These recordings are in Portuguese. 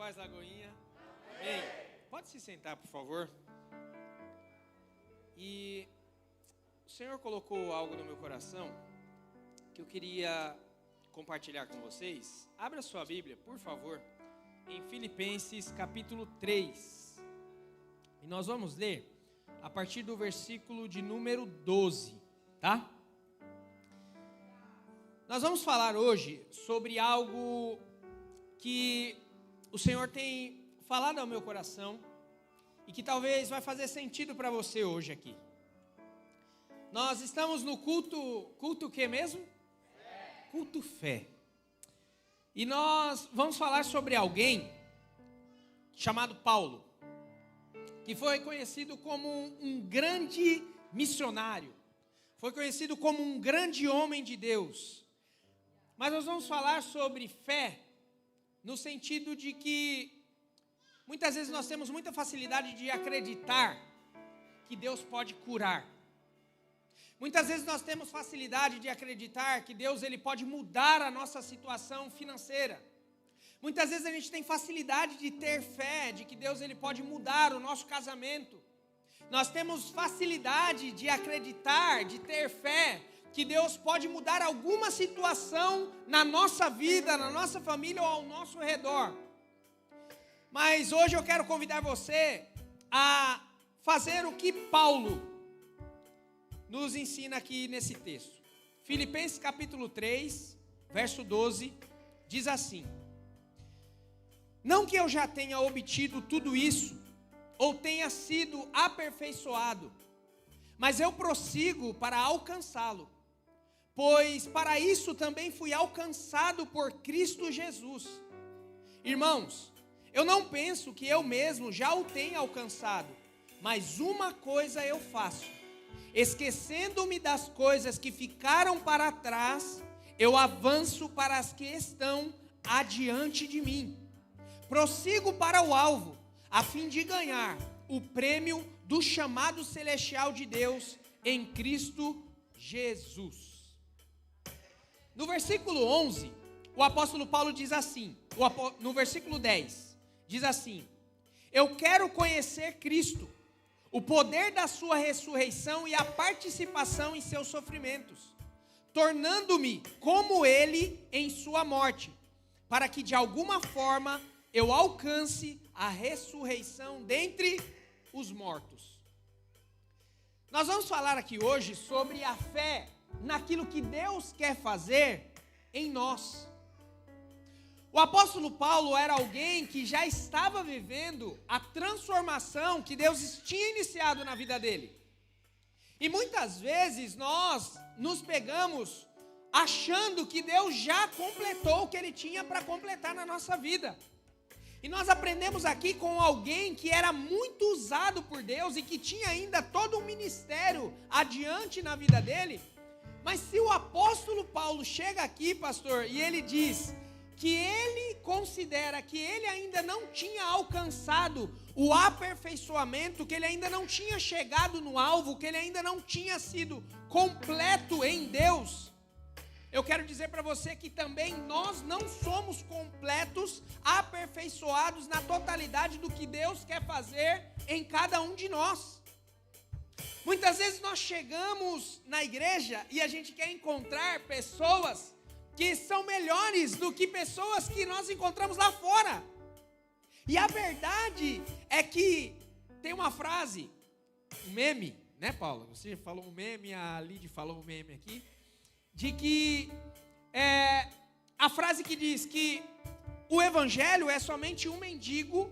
paz, Lagoinha. Amém. Pode se sentar, por favor. E o Senhor colocou algo no meu coração que eu queria compartilhar com vocês. Abra sua Bíblia, por favor, em Filipenses capítulo 3. E nós vamos ler a partir do versículo de número 12, tá? Nós vamos falar hoje sobre algo que o Senhor tem falado ao meu coração e que talvez vai fazer sentido para você hoje aqui. Nós estamos no culto que mesmo? Fé. Culto fé. E nós vamos falar sobre alguém chamado Paulo, que foi conhecido como um grande missionário, foi conhecido como um grande homem de Deus. Mas nós vamos falar sobre fé no sentido de que muitas vezes nós temos muita facilidade de acreditar que Deus pode curar. Muitas vezes nós temos facilidade de acreditar que Deus ele pode mudar a nossa situação financeira. Muitas vezes a gente tem facilidade de ter fé de que Deus ele pode mudar o nosso casamento. Nós temos facilidade de acreditar, de ter fé que Deus pode mudar alguma situação na nossa vida, na nossa família ou ao nosso redor. Mas hoje eu quero convidar você a fazer o que Paulo nos ensina aqui nesse texto. Filipenses capítulo 3, verso 12, diz assim: não que eu já tenha obtido tudo isso, ou tenha sido aperfeiçoado, mas eu prossigo para alcançá-lo, pois para isso também fui alcançado por Cristo Jesus. Irmãos, eu não penso que eu mesmo já o tenha alcançado, mas uma coisa eu faço, esquecendo-me das coisas que ficaram para trás, eu avanço para as que estão adiante de mim. Prossigo para o alvo, a fim de ganhar o prêmio do chamado celestial de Deus em Cristo Jesus. No versículo 11, o apóstolo Paulo diz assim, no versículo 10, diz assim: eu quero conhecer Cristo, o poder da sua ressurreição e a participação em seus sofrimentos, tornando-me como ele em sua morte, para que de alguma forma eu alcance a ressurreição dentre os mortos. Nós vamos falar aqui hoje sobre a fé naquilo que Deus quer fazer em nós. O apóstolo Paulo era alguém que já estava vivendo a transformação que Deus tinha iniciado na vida dele. E muitas vezes nós nos pegamos achando que Deus já completou o que ele tinha para completar na nossa vida. E nós aprendemos aqui com alguém que era muito usado por Deus e que tinha ainda todo um ministério adiante na vida dele. Mas se o apóstolo Paulo chega aqui, pastor, e ele diz que ele considera que ele ainda não tinha alcançado o aperfeiçoamento, que ele ainda não tinha chegado no alvo, que ele ainda não tinha sido completo em Deus, eu quero dizer para você que também nós não somos completos, aperfeiçoados na totalidade do que Deus quer fazer em cada um de nós. Muitas vezes nós chegamos na igreja e a gente quer encontrar pessoas que são melhores do que pessoas que nós encontramos lá fora. E a verdade é que tem uma frase, um meme, né, Paulo? Você falou um meme, a Lidy falou um meme aqui, de que a frase que diz que o evangelho é somente um mendigo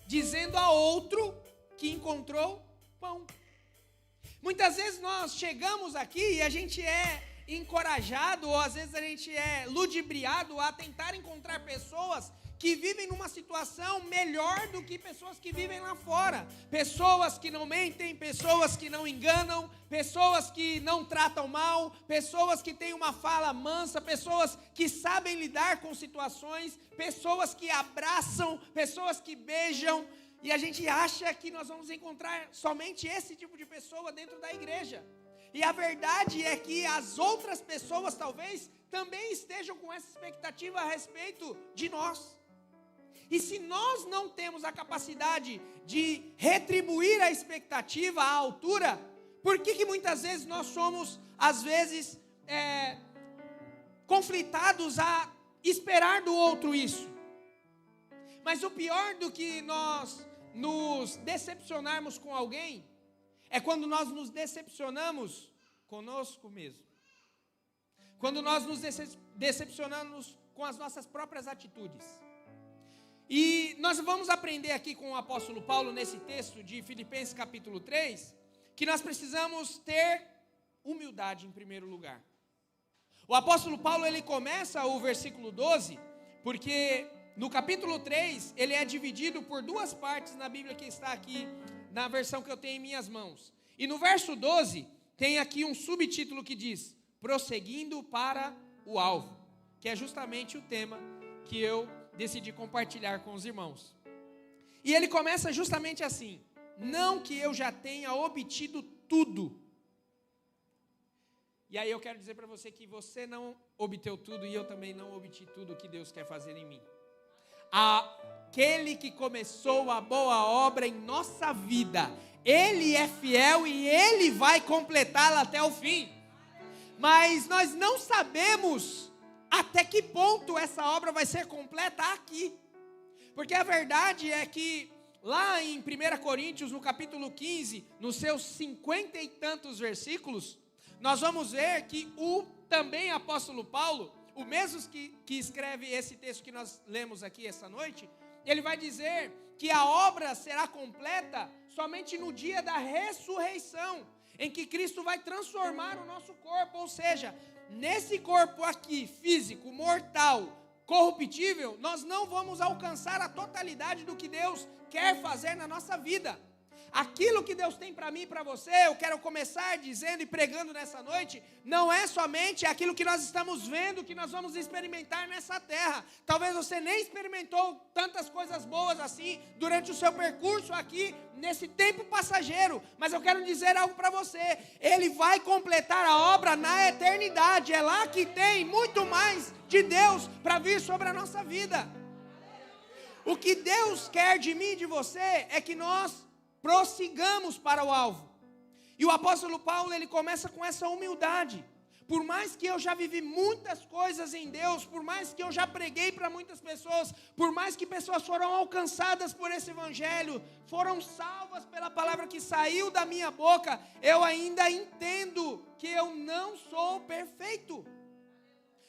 dizendo a outro que encontrou pão. Muitas vezes nós chegamos aqui e a gente é encorajado, ou às vezes a gente é ludibriado a tentar encontrar pessoas que vivem numa situação melhor do que pessoas que vivem lá fora. Pessoas que não mentem, pessoas que não enganam, pessoas que não tratam mal, pessoas que têm uma fala mansa, pessoas que sabem lidar com situações, pessoas que abraçam, pessoas que beijam. E a gente acha que nós vamos encontrar somente esse tipo de pessoa dentro da igreja. E a verdade é que as outras pessoas talvez também estejam com essa expectativa a respeito de nós. E se nós não temos a capacidade de retribuir a expectativa à altura, por que muitas vezes nós somos, às vezes, conflitados a esperar do outro isso? Mas o pior do que nós nos decepcionarmos com alguém é quando nós nos decepcionamos conosco mesmo. Quando nós nos decepcionamos com as nossas próprias atitudes. E nós vamos aprender aqui com o apóstolo Paulo, nesse texto de Filipenses capítulo 3, que nós precisamos ter humildade em primeiro lugar. O apóstolo Paulo, ele começa o versículo 12, porque no capítulo 3, ele é dividido por duas partes na Bíblia que está aqui, na versão que eu tenho em minhas mãos. E no verso 12, tem aqui um subtítulo que diz, prosseguindo para o alvo, que é justamente o tema que eu decidi compartilhar com os irmãos. E ele começa justamente assim, não que eu já tenha obtido tudo. E aí eu quero dizer para você que você não obteve tudo e eu também não obtive tudo o que Deus quer fazer em mim. Aquele que começou a boa obra em nossa vida, Ele é fiel e Ele vai completá-la até o fim. Mas nós não sabemos até que ponto essa obra vai ser completa aqui. Porque a verdade é que lá em 1 Coríntios, no capítulo 15, nos seus 50 e tantos versículos, nós vamos ver que o também apóstolo Paulo, o mesmo que escreve esse texto que nós lemos aqui essa noite, ele vai dizer que a obra será completa somente no dia da ressurreição, em que Cristo vai transformar o nosso corpo, ou seja, nesse corpo aqui, físico, mortal, corruptível, nós não vamos alcançar a totalidade do que Deus quer fazer na nossa vida. Aquilo que Deus tem para mim e para você, eu quero começar dizendo e pregando nessa noite, não é somente aquilo que nós estamos vendo, que nós vamos experimentar nessa terra. Talvez você nem experimentou tantas coisas boas assim durante o seu percurso aqui, nesse tempo passageiro. Mas eu quero dizer algo para você, Ele vai completar a obra na eternidade. É lá que tem muito mais de Deus para vir sobre a nossa vida. O que Deus quer de mim e de você é que nós prossigamos para o alvo. E o apóstolo Paulo, ele começa com essa humildade. Por mais que eu já vivi muitas coisas em Deus, por mais que eu já preguei para muitas pessoas, por mais que pessoas foram alcançadas por esse evangelho, foram salvas pela palavra que saiu da minha boca, eu ainda entendo que eu não sou perfeito.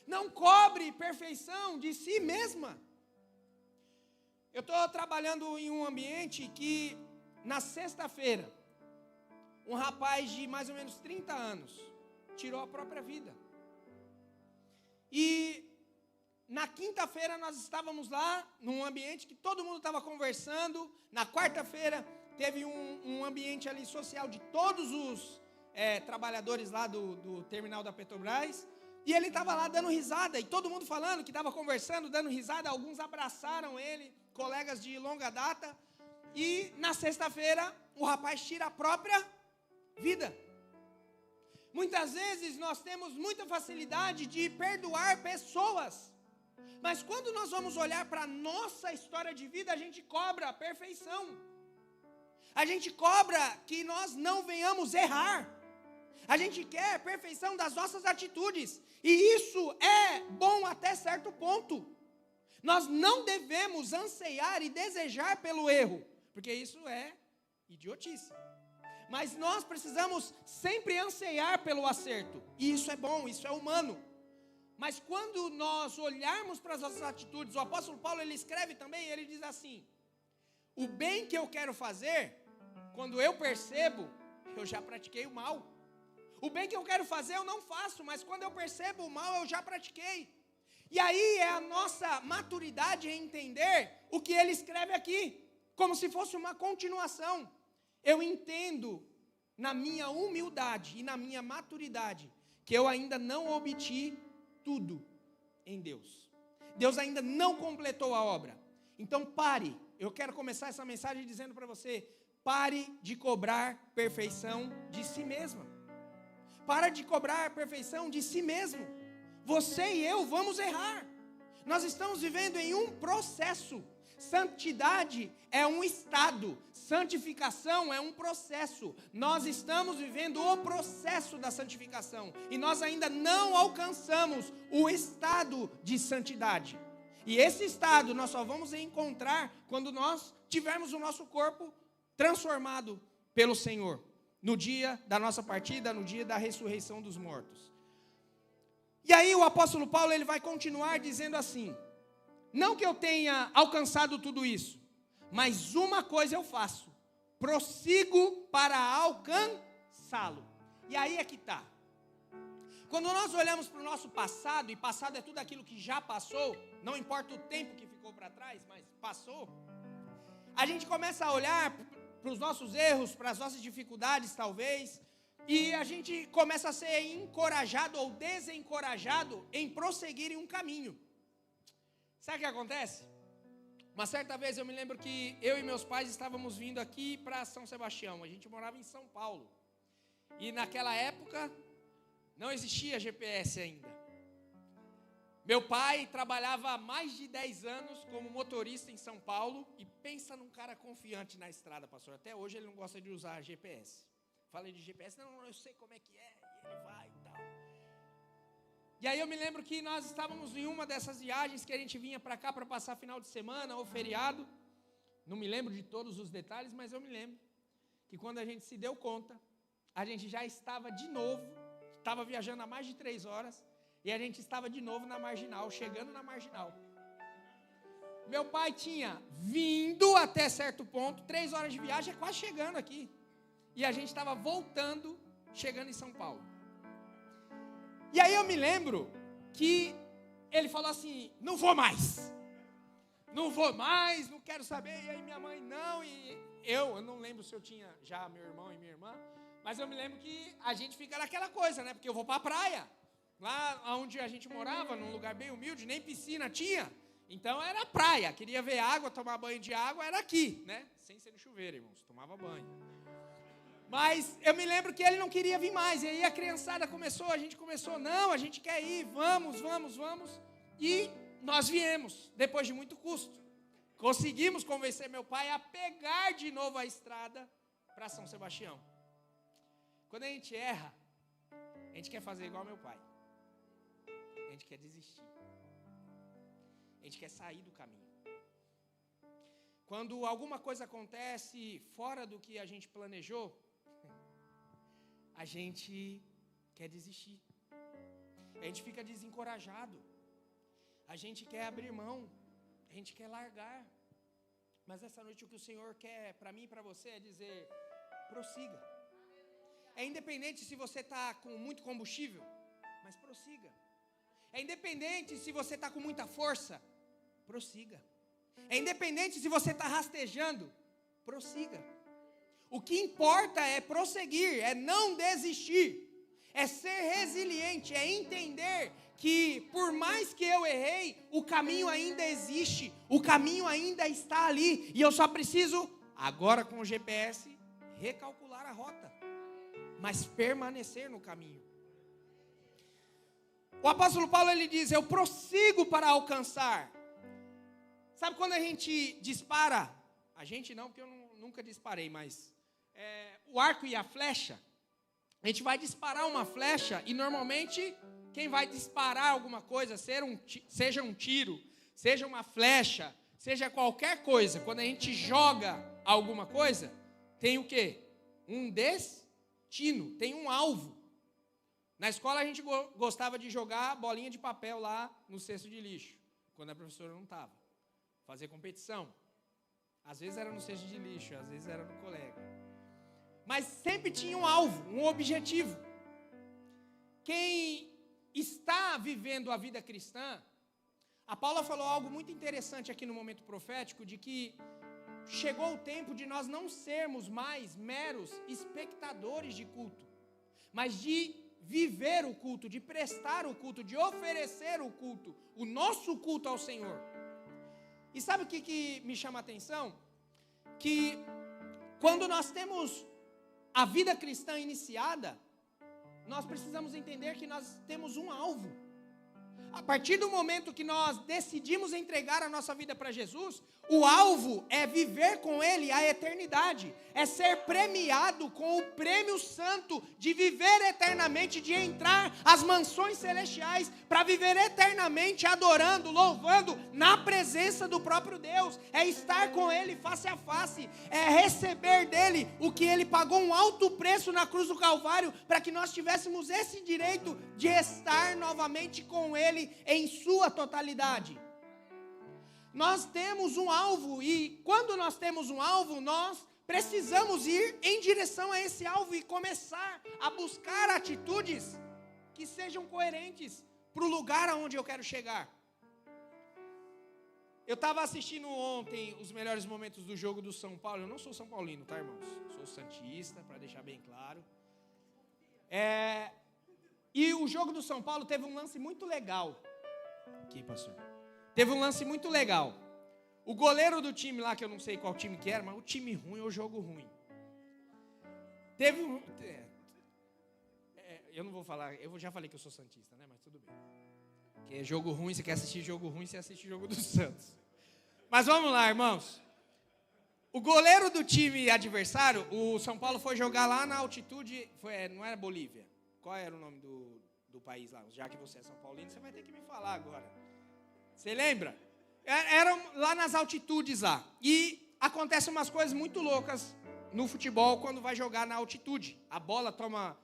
Não cobre perfeição de si mesma. Eu estou trabalhando em um ambiente que na sexta-feira, um rapaz de mais ou menos 30 anos tirou a própria vida. E na quinta-feira nós estávamos lá, num ambiente que todo mundo estava conversando. Na quarta-feira teve um ambiente ali social de todos os trabalhadores lá do terminal da Petrobras. E ele estava lá dando risada, e todo mundo falando que estava conversando, dando risada. Alguns abraçaram ele, colegas de longa data. E na sexta-feira, o rapaz tira a própria vida. Muitas vezes nós temos muita facilidade de perdoar pessoas. Mas quando nós vamos olhar para a nossa história de vida, a gente cobra a perfeição. A gente cobra que nós não venhamos errar. A gente quer a perfeição das nossas atitudes. E isso é bom até certo ponto. Nós não devemos anseiar e desejar pelo erro, porque isso é idiotice. Mas nós precisamos sempre anseiar pelo acerto. E isso é bom, isso é humano. Mas quando nós olharmos para as nossas atitudes, o apóstolo Paulo, ele escreve também, ele diz assim: o bem que eu quero fazer, quando eu percebo, eu já pratiquei o mal. O bem que eu quero fazer eu não faço, mas quando eu percebo o mal, eu já pratiquei. E aí é a nossa maturidade em entender o que ele escreve aqui, como se fosse uma continuação. Eu entendo na minha humildade e na minha maturidade que eu ainda não obtive tudo em Deus. Deus ainda não completou a obra. Então pare, eu quero começar essa mensagem dizendo para você, pare de cobrar perfeição de si mesma. Para de cobrar perfeição de si mesmo. Você e eu vamos errar. Nós estamos vivendo em um processo. Santidade é um estado, santificação é um processo. Nós estamos vivendo o processo da santificação e nós ainda não alcançamos o estado de santidade. E esse estado nós só vamos encontrar quando nós tivermos o nosso corpo transformado pelo Senhor, no dia da nossa partida, no dia da ressurreição dos mortos. E aí o apóstolo Paulo ele vai continuar dizendo assim: não que eu tenha alcançado tudo isso, mas uma coisa eu faço, prossigo para alcançá-lo. E aí é que está. Quando nós olhamos para o nosso passado, e passado é tudo aquilo que já passou, não importa o tempo que ficou para trás, mas passou, a gente começa a olhar para os nossos erros, para as nossas dificuldades talvez, e a gente começa a ser encorajado ou desencorajado em prosseguir em um caminho. Sabe o que acontece? Uma certa vez eu me lembro que eu e meus pais estávamos vindo aqui para São Sebastião. A gente morava em São Paulo. E naquela época não existia GPS ainda. Meu pai trabalhava há mais de 10 anos como motorista em São Paulo. E pensa num cara confiante na estrada, pastor. Até hoje ele não gosta de usar GPS. Falei de GPS, não, eu sei como é que é. E ele vai e tal. E aí eu me lembro que nós estávamos em uma dessas viagens que a gente vinha para cá para passar final de semana ou feriado. Não me lembro de todos os detalhes, mas eu me lembro que quando a gente se deu conta, a gente já estava de novo, estava viajando há mais de 3 horas, e a gente estava de novo na Marginal, chegando na Marginal. Meu pai tinha vindo até certo ponto, 3 horas de viagem, é quase chegando aqui. E a gente estava voltando, chegando em São Paulo. E aí eu me lembro que ele falou assim: não vou mais, não quero saber. E aí minha mãe, não, e eu não lembro se eu tinha já meu irmão e minha irmã, mas eu me lembro que a gente fica naquela coisa, né? Porque eu vou para a praia, lá onde a gente morava, num lugar bem humilde, nem piscina tinha, então era praia, queria ver água, tomar banho de água, era aqui, né? Sem ser no chuveiro, irmãos, tomava banho. Mas eu me lembro que ele não queria vir mais. E aí a criançada começou, a gente começou, não, a gente quer ir, vamos. E nós viemos, depois de muito custo. Conseguimos convencer meu pai a pegar de novo a estrada para São Sebastião. Quando a gente erra, a gente quer fazer igual meu pai. A gente quer desistir. A gente quer sair do caminho. Quando alguma coisa acontece fora do que a gente planejou, a gente quer desistir. A gente fica desencorajado. A gente quer abrir mão. A gente quer largar. Mas essa noite o que o Senhor quer para mim e para você é dizer: prossiga. É independente se você está com muito combustível, mas prossiga. É independente se você está com muita força, prossiga. É independente se você está rastejando, prossiga. O que importa é prosseguir, é não desistir, é ser resiliente, é entender que por mais que eu errei, o caminho ainda existe, o caminho ainda está ali, e eu só preciso, agora com o GPS, recalcular a rota, mas permanecer no caminho. O apóstolo Paulo ele diz: eu prossigo para alcançar. Sabe quando a gente dispara? A gente não, porque eu nunca disparei, mas o arco e a flecha. A gente vai disparar uma flecha e normalmente quem vai disparar alguma coisa, seja um tiro, seja uma flecha, seja qualquer coisa, quando a gente joga alguma coisa, tem o quê? Um destino, tem um alvo. Na escola a gente gostava de jogar bolinha de papel lá no cesto de lixo, quando a professora não estava. Fazer competição. Às vezes era no cesto de lixo, às vezes era no colega. Mas sempre tinha um alvo, um objetivo. Quem está vivendo a vida cristã, a Paula falou algo muito interessante aqui no momento profético, de que chegou o tempo de nós não sermos mais meros espectadores de culto, mas de viver o culto, de prestar o culto, de oferecer o culto, o nosso culto ao Senhor. E sabe o que me chama a atenção? Que quando nós temos a vida cristã iniciada, nós precisamos entender que nós temos um alvo. A partir do momento que nós decidimos entregar a nossa vida para Jesus, o alvo é viver com Ele a eternidade, é ser premiado com o prêmio santo de viver eternamente, de entrar às mansões celestiais, para viver eternamente adorando, louvando na presença do próprio Deus, é estar com Ele face a face, é receber dEle o que Ele pagou um alto preço na cruz do Calvário, para que nós tivéssemos esse direito de estar novamente com Ele em sua totalidade. Nós temos um alvo e quando nós temos um alvo, nós precisamos ir em direção a esse alvo e começar a buscar atitudes que sejam coerentes para o lugar aonde eu quero chegar. Eu estava assistindo ontem os melhores momentos do jogo do São Paulo. Eu não sou São Paulino, tá, irmãos? Sou santista, para deixar bem claro. E o jogo do São Paulo teve um lance muito legal. Aqui, pastor. Teve um lance muito legal. O goleiro do time lá, que eu não sei qual time que era, mas o time ruim ou o jogo ruim. Teve um... eu não vou falar, eu já falei que eu sou santista, né? Mas tudo bem. Porque é jogo ruim, você quer assistir jogo ruim, você assiste jogo do Santos. Mas vamos lá, irmãos. O goleiro do time adversário, o São Paulo foi jogar lá na altitude, não era Bolívia. Qual era o nome do país lá? Já que você é São Paulino, você vai ter que me falar agora. Você lembra? Eram lá nas altitudes lá. E acontecem umas coisas muito loucas no futebol quando vai jogar na altitude. A bola toma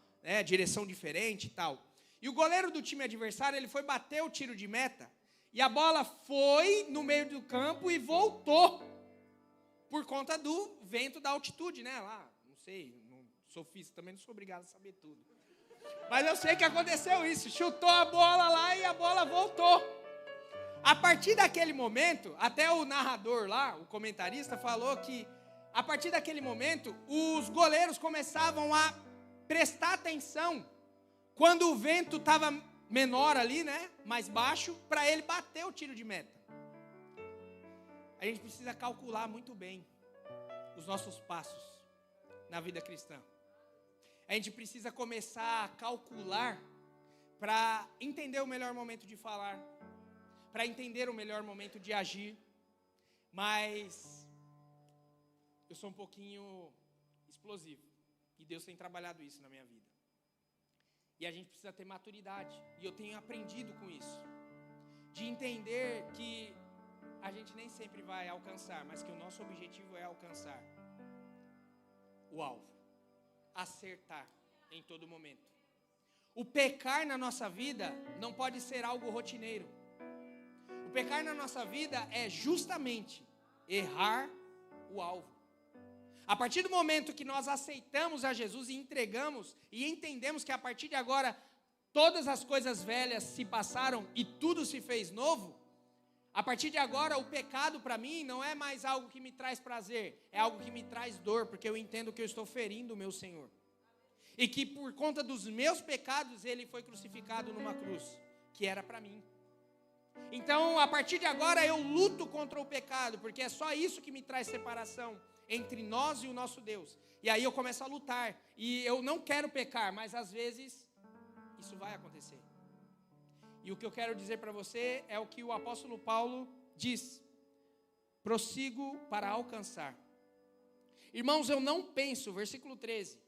direção diferente e tal. E o goleiro do time adversário, ele foi bater o tiro de meta. E a bola foi no meio do campo e voltou. Por conta do vento da altitude, né? Lá, não sei, não sou físico, também não sou obrigado a saber tudo. Mas eu sei que aconteceu isso. Chutou a bola lá e a bola voltou. A partir daquele momento, até o narrador lá, o comentarista, falou que a partir daquele momento, os goleiros começavam a prestar atenção quando o vento estava menor ali, né, mais baixo, para ele bater o tiro de meta. A gente precisa calcular muito bem os nossos passos na vida cristã. A gente precisa começar a calcular para entender o melhor momento de falar, para entender o melhor momento de agir, mas eu sou um pouquinho explosivo, e Deus tem trabalhado isso na minha vida, e a gente precisa ter maturidade, e eu tenho aprendido com isso, de entender que a gente nem sempre vai alcançar, mas que o nosso objetivo é alcançar o alvo, acertar em todo momento. O pecar na nossa vida não pode ser algo rotineiro. O pecar na nossa vida é justamente errar o alvo. A partir do momento que nós aceitamos a Jesus e entregamos e entendemos que a partir de agora todas as coisas velhas se passaram e tudo se fez novo, a partir de agora o pecado para mim não é mais algo que me traz prazer, é algo que me traz dor, porque eu entendo que eu estou ferindo o meu Senhor. E que por conta dos meus pecados ele foi crucificado numa cruz, que era para mim. Então, a partir de agora, eu luto contra o pecado, porque é só isso que me traz separação entre nós e o nosso Deus. E aí eu começo a lutar, e eu não quero pecar, mas às vezes isso vai acontecer. E o que eu quero dizer para você é o que o apóstolo Paulo diz: prossigo para alcançar. Irmãos, eu não penso, versículo 13,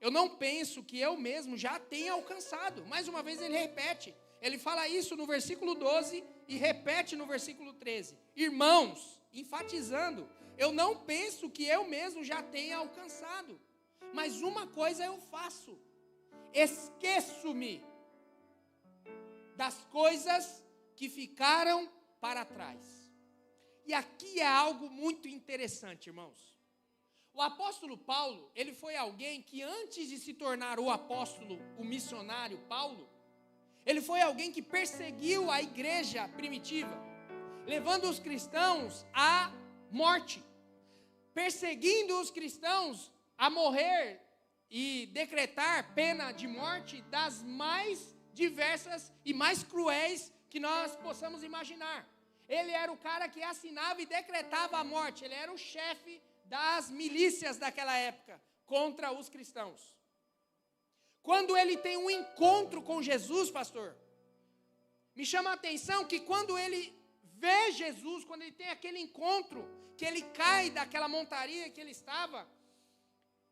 eu não penso que eu mesmo já tenha alcançado. Mais uma vez ele repete. Ele fala isso no versículo 12 e repete no versículo 13. Irmãos, enfatizando, eu não penso que eu mesmo já tenha alcançado, mas uma coisa eu faço: esqueço-me das coisas que ficaram para trás. E aqui é algo muito interessante, irmãos. O apóstolo Paulo, ele foi alguém que antes de se tornar o apóstolo, o missionário Paulo, ele foi alguém que perseguiu a igreja primitiva, levando os cristãos à morte, perseguindo os cristãos a morrer e decretar pena de morte das mais diversas e mais cruéis que nós possamos imaginar. Ele era o cara que assinava e decretava a morte, ele era o chefe das milícias daquela época contra os cristãos. Quando ele tem um encontro com Jesus, pastor, me chama a atenção que quando ele vê Jesus, quando ele tem aquele encontro, que ele cai daquela montaria que ele estava,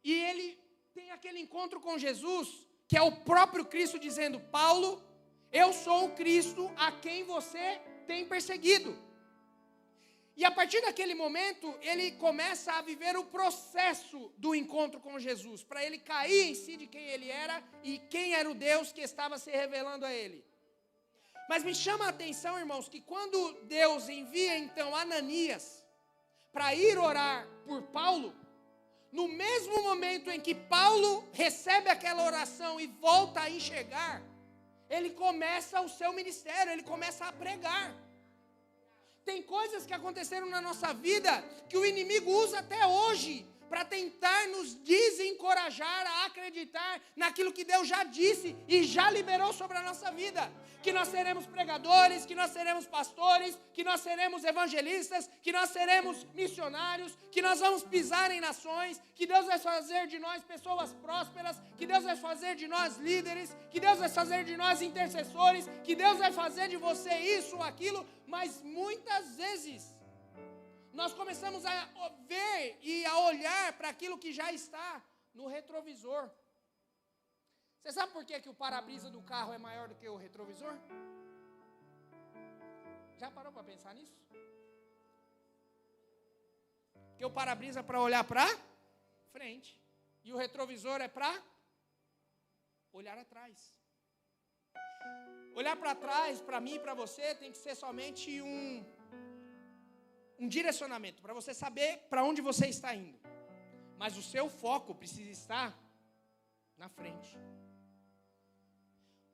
e ele tem aquele encontro com Jesus, que é o próprio Cristo dizendo: Paulo, eu sou o Cristo a quem você tem perseguido. E a partir daquele momento, ele começa a viver o processo do encontro com Jesus, para ele cair em si de quem ele era e quem era o Deus que estava se revelando a ele. Mas me chama a atenção, irmãos, que quando Deus envia então Ananias para ir orar por Paulo, no mesmo momento em que Paulo recebe aquela oração e volta a enxergar, ele começa o seu ministério, ele começa a pregar. Tem coisas que aconteceram na nossa vida que o inimigo usa até hoje para tentar nos desencorajar a acreditar naquilo que Deus já disse e já liberou sobre a nossa vida. Que nós seremos pregadores, que nós seremos pastores, que nós seremos evangelistas, que nós seremos missionários, que nós vamos pisar em nações, que Deus vai fazer de nós pessoas prósperas, que Deus vai fazer de nós líderes, que Deus vai fazer de nós intercessores, que Deus vai fazer de você isso ou aquilo, mas muitas vezes nós começamos a ver e a olhar para aquilo que já está no retrovisor. Você sabe por que o para-brisa do carro é maior do que o retrovisor? Já parou para pensar nisso? Porque o para-brisa é para olhar para frente e o retrovisor é para olhar atrás. Olhar para trás, para mim e para você, tem que ser somente um direcionamento, para você saber para onde você está indo. Mas o seu foco precisa estar na frente.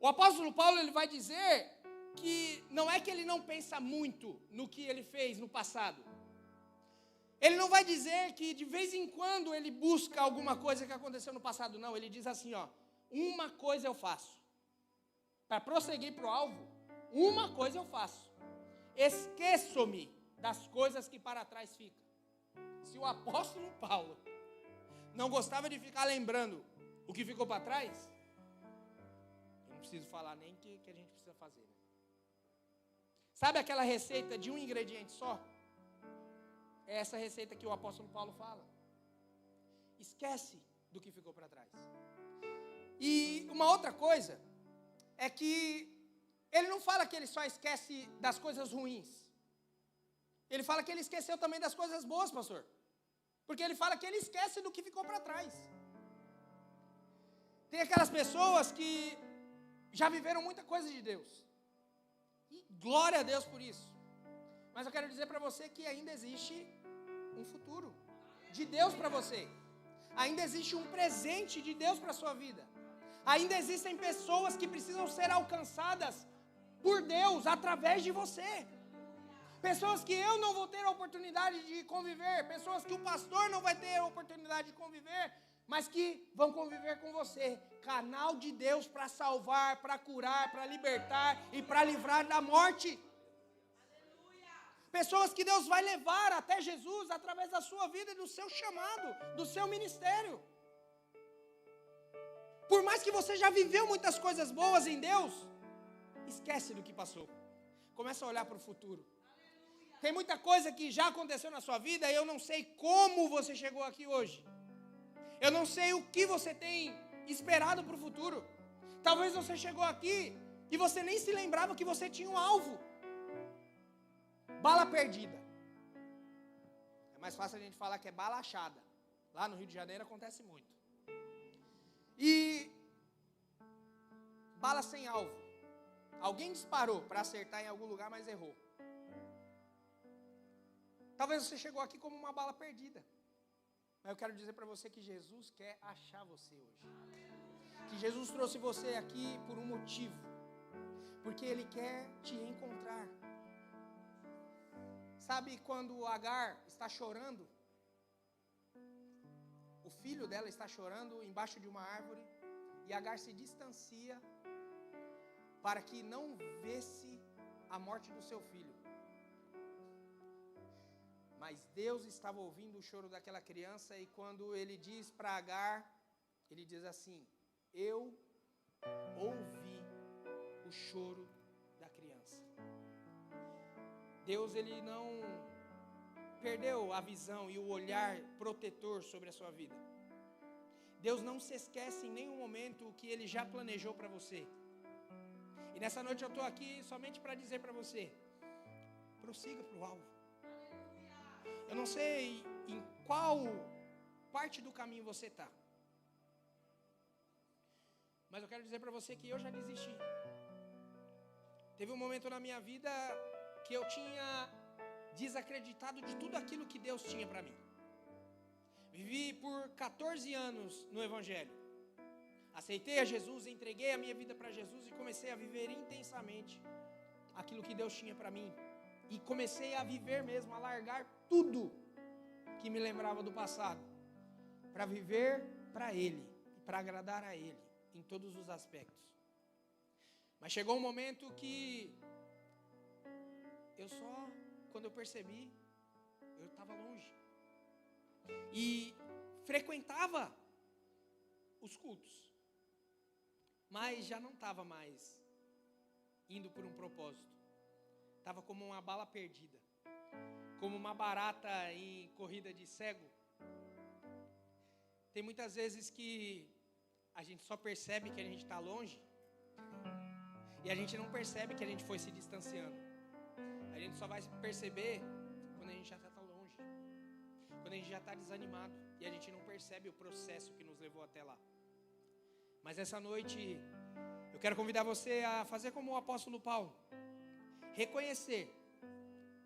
O apóstolo Paulo, ele vai dizer que não é que ele não pensa muito no que ele fez no passado. Ele não vai dizer que de vez em quando ele busca alguma coisa que aconteceu no passado, não. Ele diz assim, uma coisa eu faço. Para prosseguir para o alvo, uma coisa eu faço. Esqueço-me das coisas que para trás ficam. Se o apóstolo Paulo não gostava de ficar lembrando o que ficou para trás, eu não preciso falar nem que a gente precisa fazer. Né? Sabe aquela receita de um ingrediente só? É essa receita que o apóstolo Paulo fala. Esquece do que ficou para trás. E uma outra coisa é que ele não fala que ele só esquece das coisas ruins. Ele fala que ele esqueceu também das coisas boas, pastor. Porque ele fala que ele esquece do que ficou para trás. Tem aquelas pessoas que já viveram muita coisa de Deus. E glória a Deus por isso. Mas eu quero dizer para você que ainda existe um futuro de Deus para você. Ainda existe um presente de Deus para a sua vida. Ainda existem pessoas que precisam ser alcançadas por Deus através de você. Pessoas que eu não vou ter a oportunidade de conviver, pessoas que o pastor não vai ter a oportunidade de conviver, mas que vão conviver com você. Canal de Deus para salvar, para curar, para libertar e para livrar da morte. Pessoas que Deus vai levar até Jesus através da sua vida e do seu chamado, do seu ministério. Por mais que você já viveu muitas coisas boas em Deus, esquece do que passou. Começa a olhar para o futuro. Tem muita coisa que já aconteceu na sua vida e eu não sei como você chegou aqui hoje. Eu não sei o que você tem esperado para o futuro. Talvez você chegou aqui e você nem se lembrava que você tinha um alvo. Bala perdida. É mais fácil a gente falar que é bala achada. Lá no Rio de Janeiro acontece muito. E bala sem alvo. Alguém disparou para acertar em algum lugar, mas errou. Talvez você chegou aqui como uma bala perdida. Mas eu quero dizer para você que Jesus quer achar você hoje. Que Jesus trouxe você aqui por um motivo. Porque Ele quer te encontrar. Sabe quando Agar está chorando? O filho dela está chorando embaixo de uma árvore. E Agar se distancia para que não visse a morte do seu filho. Mas Deus estava ouvindo o choro daquela criança e quando Ele diz para Agar, Ele diz assim, eu ouvi o choro da criança. Deus, ele não perdeu a visão e o olhar protetor sobre a sua vida. Deus não se esquece em nenhum momento o que Ele já planejou para você. E nessa noite eu estou aqui somente para dizer para você: prossiga para o alvo. Eu não sei em qual parte do caminho você está, mas eu quero dizer para você que eu já desisti. Teve um momento na minha vida que eu tinha desacreditado de tudo aquilo que Deus tinha para mim. Vivi por 14 anos no Evangelho. Aceitei a Jesus, entreguei a minha vida para Jesus e comecei a viver intensamente aquilo que Deus tinha para mim. E comecei a viver mesmo, a largar tudo que me lembrava do passado, para viver para Ele, para agradar a Ele, em todos os aspectos. Mas chegou um momento que quando eu percebi, eu estava longe. E frequentava os cultos, mas já não estava mais indo por um propósito. Estava como uma bala perdida, como uma barata em corrida de cego. Tem muitas vezes que a gente só percebe que a gente está longe, e a gente não percebe que a gente foi se distanciando. A gente só vai perceber quando a gente já está longe, quando a gente já está desanimado, e a gente não percebe o processo que nos levou até lá. Mas essa noite eu quero convidar você a fazer como o apóstolo Paulo: reconhecer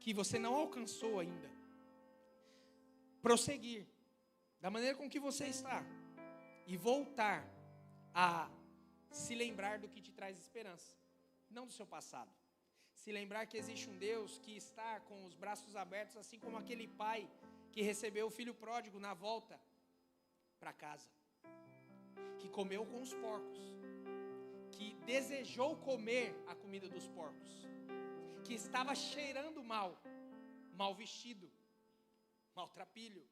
que você não alcançou ainda, prosseguir da maneira com que você está e voltar a se lembrar do que te traz esperança, não do seu passado. Se lembrar que existe um Deus que está com os braços abertos, assim como aquele pai que recebeu o filho pródigo na volta para casa, que comeu com os porcos, que desejou comer a comida dos porcos, que estava cheirando mal vestido, maltrapilho,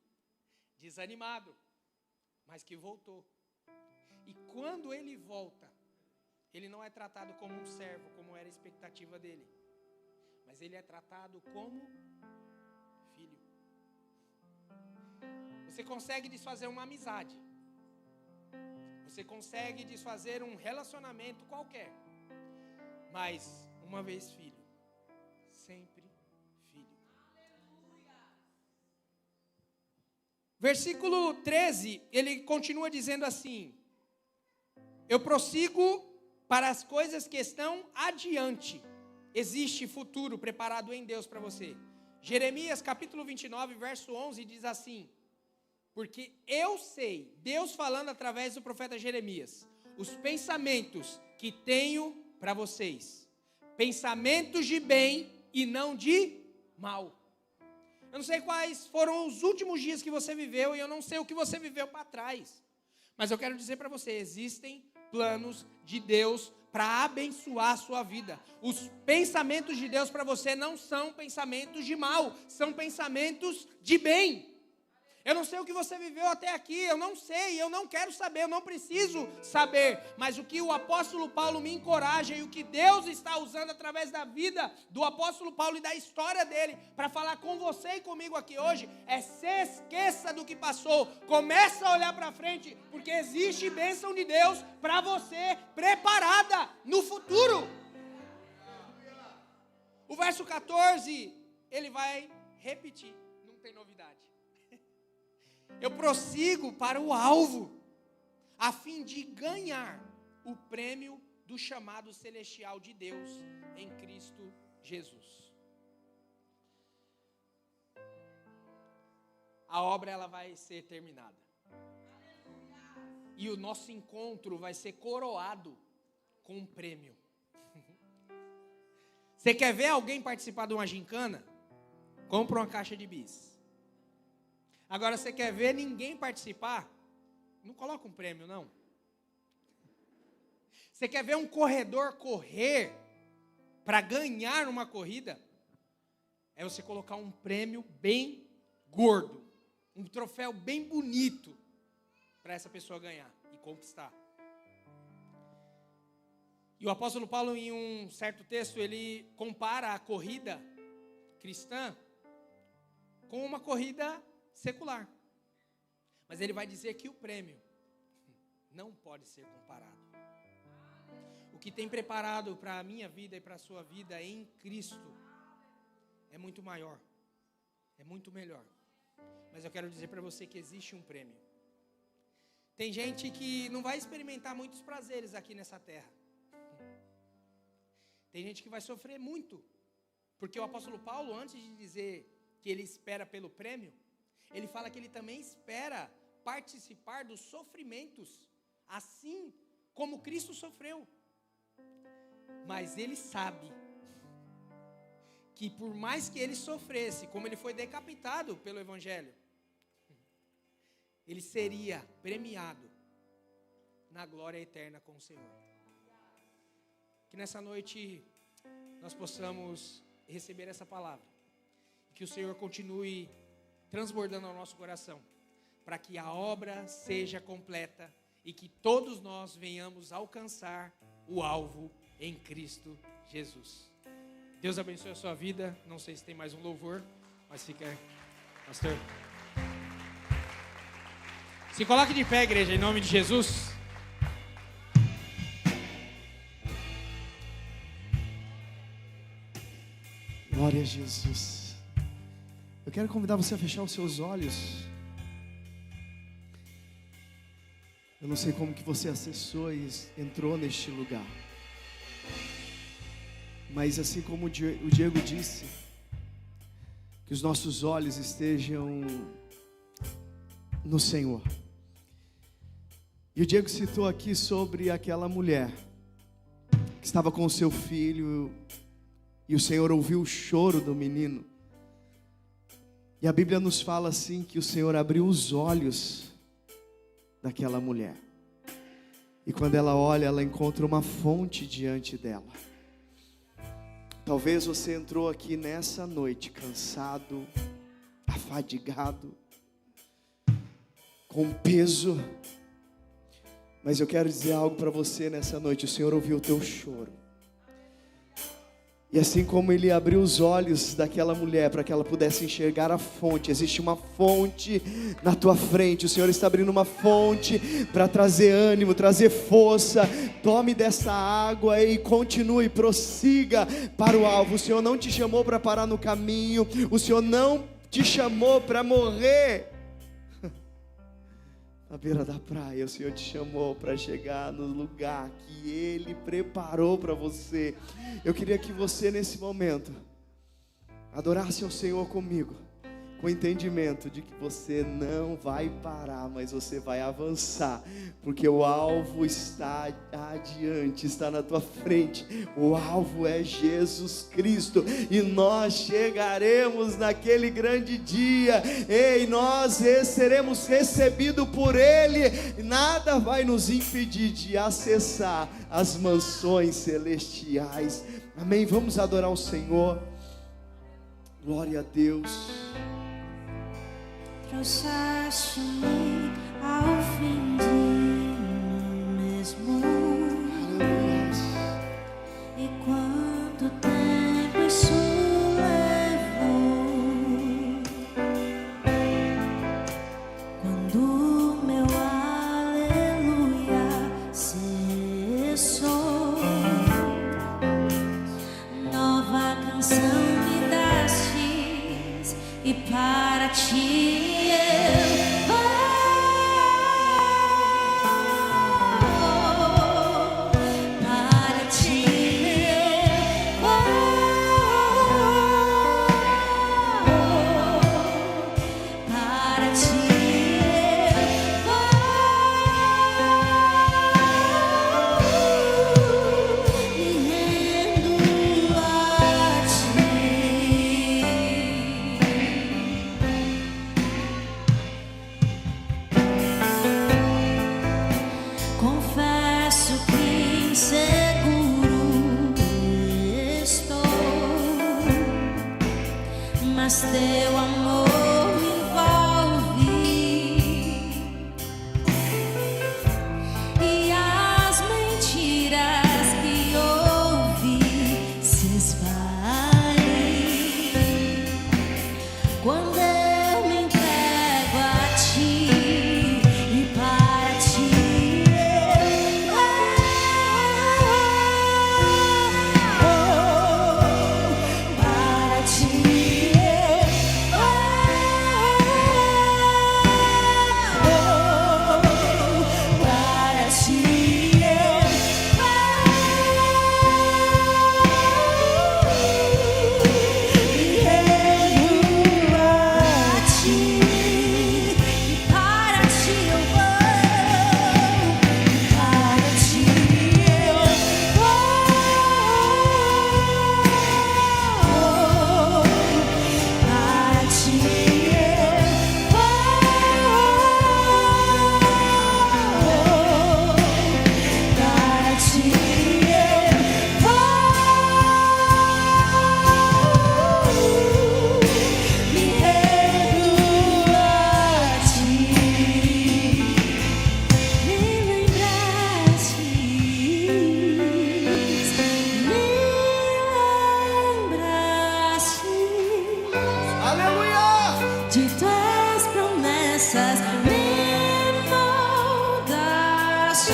desanimado, mas que voltou. E quando ele volta, ele não é tratado como um servo, como era a expectativa dele, mas ele é tratado como filho. Você consegue desfazer uma amizade, você consegue desfazer um relacionamento qualquer, mas uma vez filho, sempre filho. Versículo 13, ele continua dizendo assim: eu prossigo para as coisas que estão adiante. Existe futuro preparado em Deus para você. Jeremias capítulo 29, verso 11 diz assim: porque eu sei, Deus falando através do profeta Jeremias, os pensamentos que tenho para vocês, pensamentos de bem e não de mal. Eu não sei quais foram os últimos dias que você viveu, e eu não sei o que você viveu para trás, mas eu quero dizer para você: existem planos de Deus para abençoar a sua vida. Os pensamentos de Deus para você não são pensamentos de mal, são pensamentos de bem. Eu não sei o que você viveu até aqui, eu não sei, eu não quero saber, eu não preciso saber, mas o que o apóstolo Paulo me encoraja e o que Deus está usando através da vida do apóstolo Paulo e da história dele para falar com você e comigo aqui hoje é: se esqueça do que passou, começa a olhar para frente, porque existe bênção de Deus para você preparada no futuro. O verso 14, ele vai repetir, não tem novidade. Eu prossigo para o alvo, a fim de ganhar o prêmio do chamado celestial de Deus em Cristo Jesus. A obra ela vai ser terminada. E o nosso encontro vai ser coroado com um prêmio. Você quer ver alguém participar de uma gincana? Compra uma caixa de bis. Agora, você quer ver ninguém participar? Não coloca um prêmio, não. Você quer ver um corredor correr para ganhar uma corrida? É você colocar um prêmio bem gordo, um troféu bem bonito para essa pessoa ganhar e conquistar. E o apóstolo Paulo, em um certo texto, ele compara a corrida cristã com uma corrida secular. Mas ele vai dizer que o prêmio não pode ser comparado. O que tem preparado para a minha vida e para a sua vida em Cristo é muito maior, é muito melhor. Mas eu quero dizer para você que existe um prêmio. Tem gente que não vai experimentar muitos prazeres aqui nessa terra. Tem gente que vai sofrer muito. Porque o apóstolo Paulo, antes de dizer que ele espera pelo prêmio, ele fala que ele também espera participar dos sofrimentos, assim como Cristo sofreu. Mas ele sabe que por mais que ele sofresse, como ele foi decapitado pelo Evangelho, ele seria premiado na glória eterna com o Senhor. Que nessa noite nós possamos receber essa palavra. Que o Senhor continue transbordando ao nosso coração, para que a obra seja completa e que todos nós venhamos alcançar o alvo em Cristo Jesus. Deus abençoe a sua vida. Não sei se tem mais um louvor, mas fica aí, pastor. Se coloque de pé, igreja, em nome de Jesus. Glória a Jesus. Eu quero convidar você a fechar os seus olhos. Eu não sei como que você acessou e entrou neste lugar, mas assim como o Diego disse, que os nossos olhos estejam no Senhor. E o Diego citou aqui sobre aquela mulher que estava com o seu filho e o Senhor ouviu o choro do menino. E a Bíblia nos fala assim que o Senhor abriu os olhos daquela mulher. E quando ela olha, ela encontra uma fonte diante dela. Talvez você entrou aqui nessa noite cansado, afadigado, com peso. Mas eu quero dizer algo para você nessa noite. O Senhor ouviu o teu choro. E assim como Ele abriu os olhos daquela mulher para que ela pudesse enxergar a fonte, existe uma fonte na tua frente. O Senhor está abrindo uma fonte para trazer ânimo, trazer força. Tome dessa água e continue, prossiga para o alvo. O Senhor não te chamou para parar no caminho. O Senhor não te chamou para morrer na beira da praia. O Senhor te chamou para chegar no lugar que Ele preparou para você. Eu queria que você nesse momento adorasse ao Senhor comigo, com o entendimento de que você não vai parar, mas você vai avançar, porque o alvo está adiante, está na tua frente. O alvo é Jesus Cristo, e nós chegaremos naquele grande dia, e nós seremos recebidos por Ele. Nada vai nos impedir de acessar as mansões celestiais. Amém? Vamos adorar o Senhor. Glória a Deus. Trouxaste-me ao fim de mim mesmo. E quanto tempo isso levou? Quando meu aleluia cessou, nova canção me dastes, e para ti eu promessas me moldaste,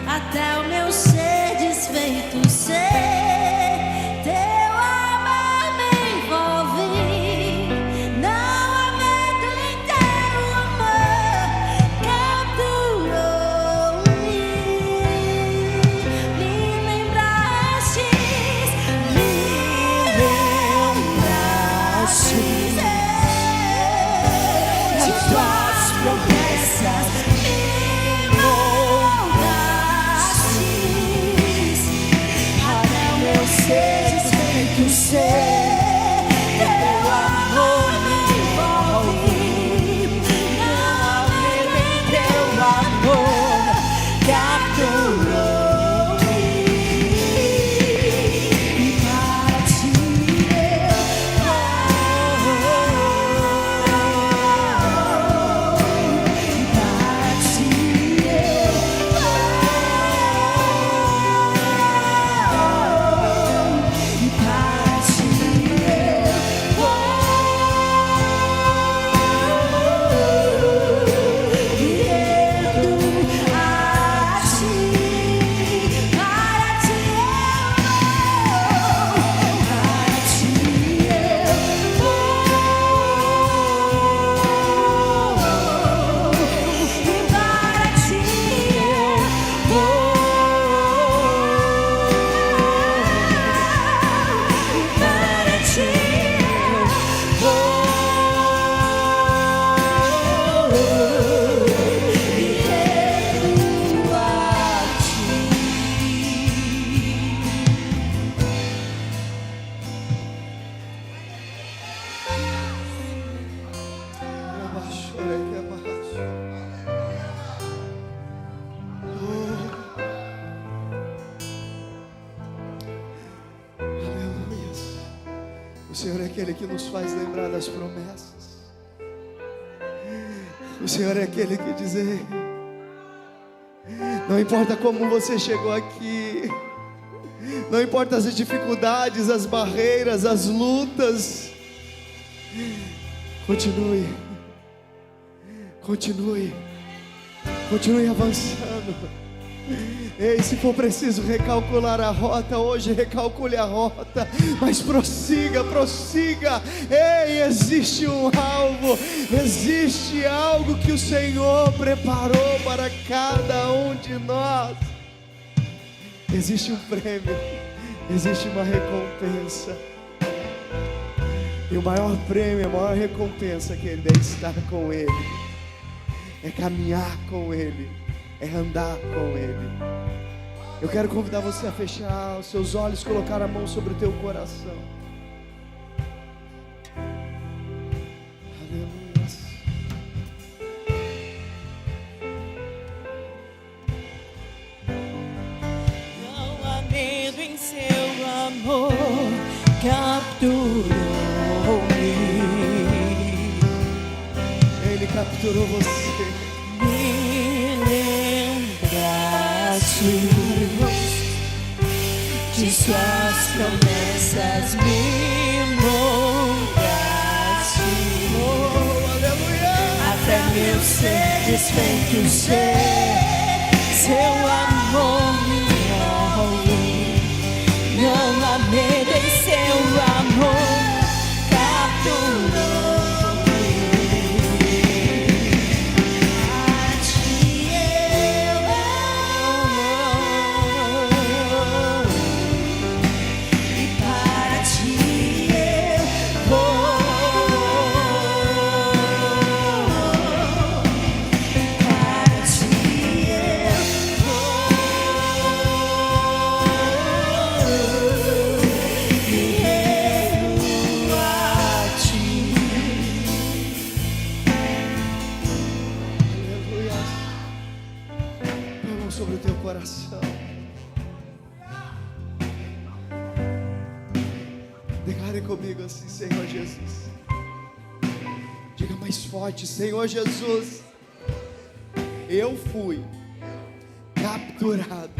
até o meu ser desfeito ser. Teu amor me envolve, não há medo em teu amor, capturou-me. Me lembraste de tuas promessas, me moldaste, até o meu ser desfeito ser. Teu amor me envolve, não há medo em teu amor, capturou-me. E para ti eu vou, e para ti eu vou, e para ti eu O Senhor é aquele que nos faz lembrar das promessas. O Senhor é aquele que diz: não importa como você chegou aqui, não importa as dificuldades, as barreiras, as lutas, continue avançando. Ei, se for preciso recalcular a rota, hoje recalcule a rota, mas prossiga. Ei, existe um alvo, existe algo que o Senhor preparou para cada um de nós. Existe um prêmio, existe uma recompensa. E o maior prêmio, a maior recompensa que ele é estar com Ele, é caminhar com Ele, é andar com Ele. Eu quero convidar você a fechar os seus olhos, colocar a mão sobre o teu coração. Aleluia. Não há medo em seu amor, capturou-me. Ele capturou você. Me lembraste de suas promessas, me moldaste, até meu ser desfeito ser. Seu amor me envolve, não há medo em seu amor, capturou. Sobre o teu coração. Declare comigo assim: Senhor Jesus. Diga mais forte: Senhor Jesus, eu fui capturado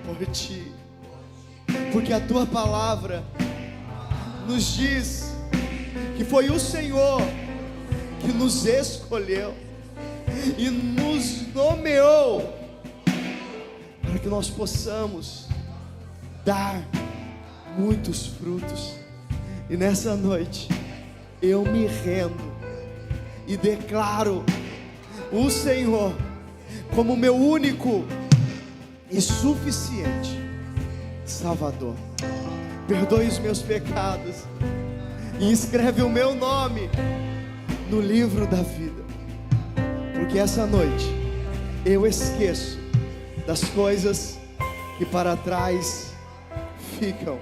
por ti, porque a tua palavra nos diz que foi o Senhor que nos escolheu e nos nomeou para que nós possamos dar muitos frutos. E nessa noite eu me rendo e declaro o Senhor como meu único e suficiente Salvador. Perdoe os meus pecados e escreve o meu nome no livro da vida, porque essa noite eu esqueço das coisas que para trás ficam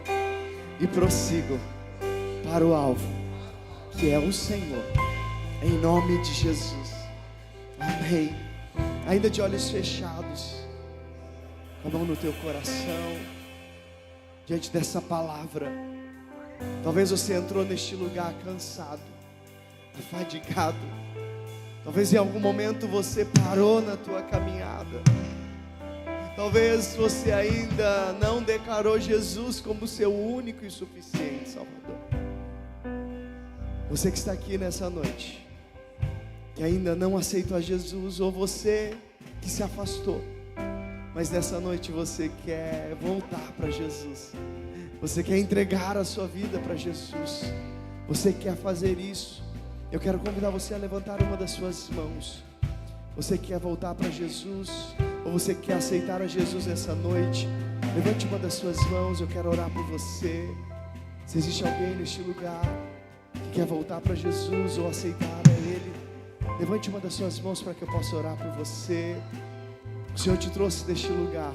e prossigo para o alvo, que é o Senhor, em nome de Jesus. Amém. Ainda de olhos fechados, com a mão no teu coração, diante dessa palavra. Talvez você entrou neste lugar cansado, afadigado. Talvez em algum momento você parou na tua caminhada. Talvez você ainda não declarou Jesus como seu único e suficiente Salvador. Você que está aqui nessa noite, que ainda não aceitou a Jesus, ou você que se afastou, mas nessa noite você quer voltar para Jesus, você quer entregar a sua vida para Jesus, você quer fazer isso, eu quero convidar você a levantar uma das suas mãos. Você quer voltar para Jesus, ou você quer aceitar a Jesus nessa noite? Levante uma das suas mãos, eu quero orar por você. Se existe alguém neste lugar que quer voltar para Jesus ou aceitar a Ele, levante uma das suas mãos para que eu possa orar por você. O Senhor te trouxe deste lugar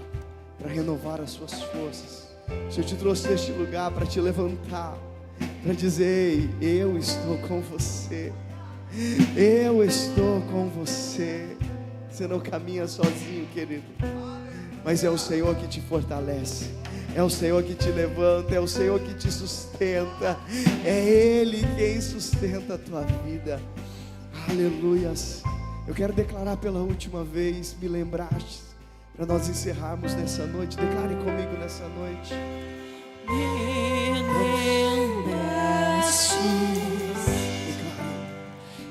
para renovar as suas forças. O Senhor te trouxe deste lugar para te levantar, para dizer: eu estou com você. Eu estou com você. Você não caminha sozinho, querido, mas é o Senhor que te fortalece, é o Senhor que te levanta, é o Senhor que te sustenta, é Ele quem sustenta a tua vida. Aleluias. Eu quero declarar pela última vez, me lembraste, para nós encerrarmos nessa noite. Declare comigo nessa noite. Me lembraste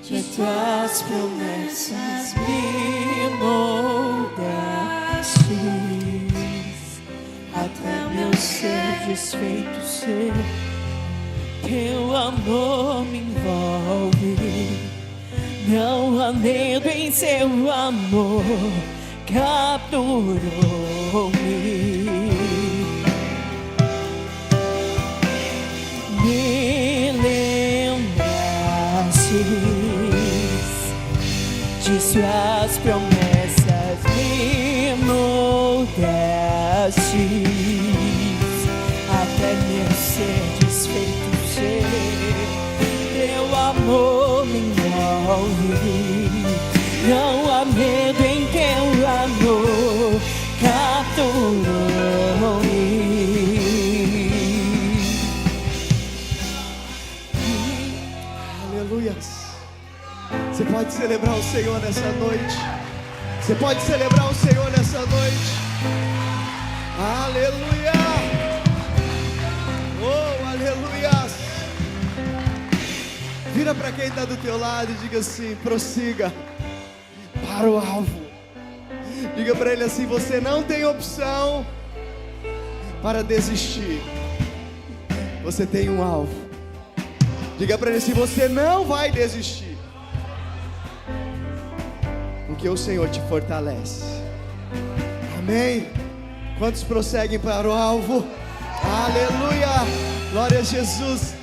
de tuas promessas, me moldaste até meu ser desfeito ser. Teu amor me envolve, não há medo em seu amor, capturou-me. Me lembraste de suas promessas, me moldaste até meu ser desfeito ser. Teu amor me envolve, não há medo em teu amor, capturou-me. Aleluias. Você pode celebrar o Senhor nessa noite. Você pode celebrar o Senhor nessa noite. Aleluia. Oh, aleluias. Vira para quem está do teu lado e diga assim: prossiga para o alvo. Diga para ele assim: você não tem opção para desistir. Você tem um alvo. Diga para ele assim: você não vai desistir, porque o Senhor te fortalece. Amém? Quantos prosseguem para o alvo? Aleluia! Glória a Jesus.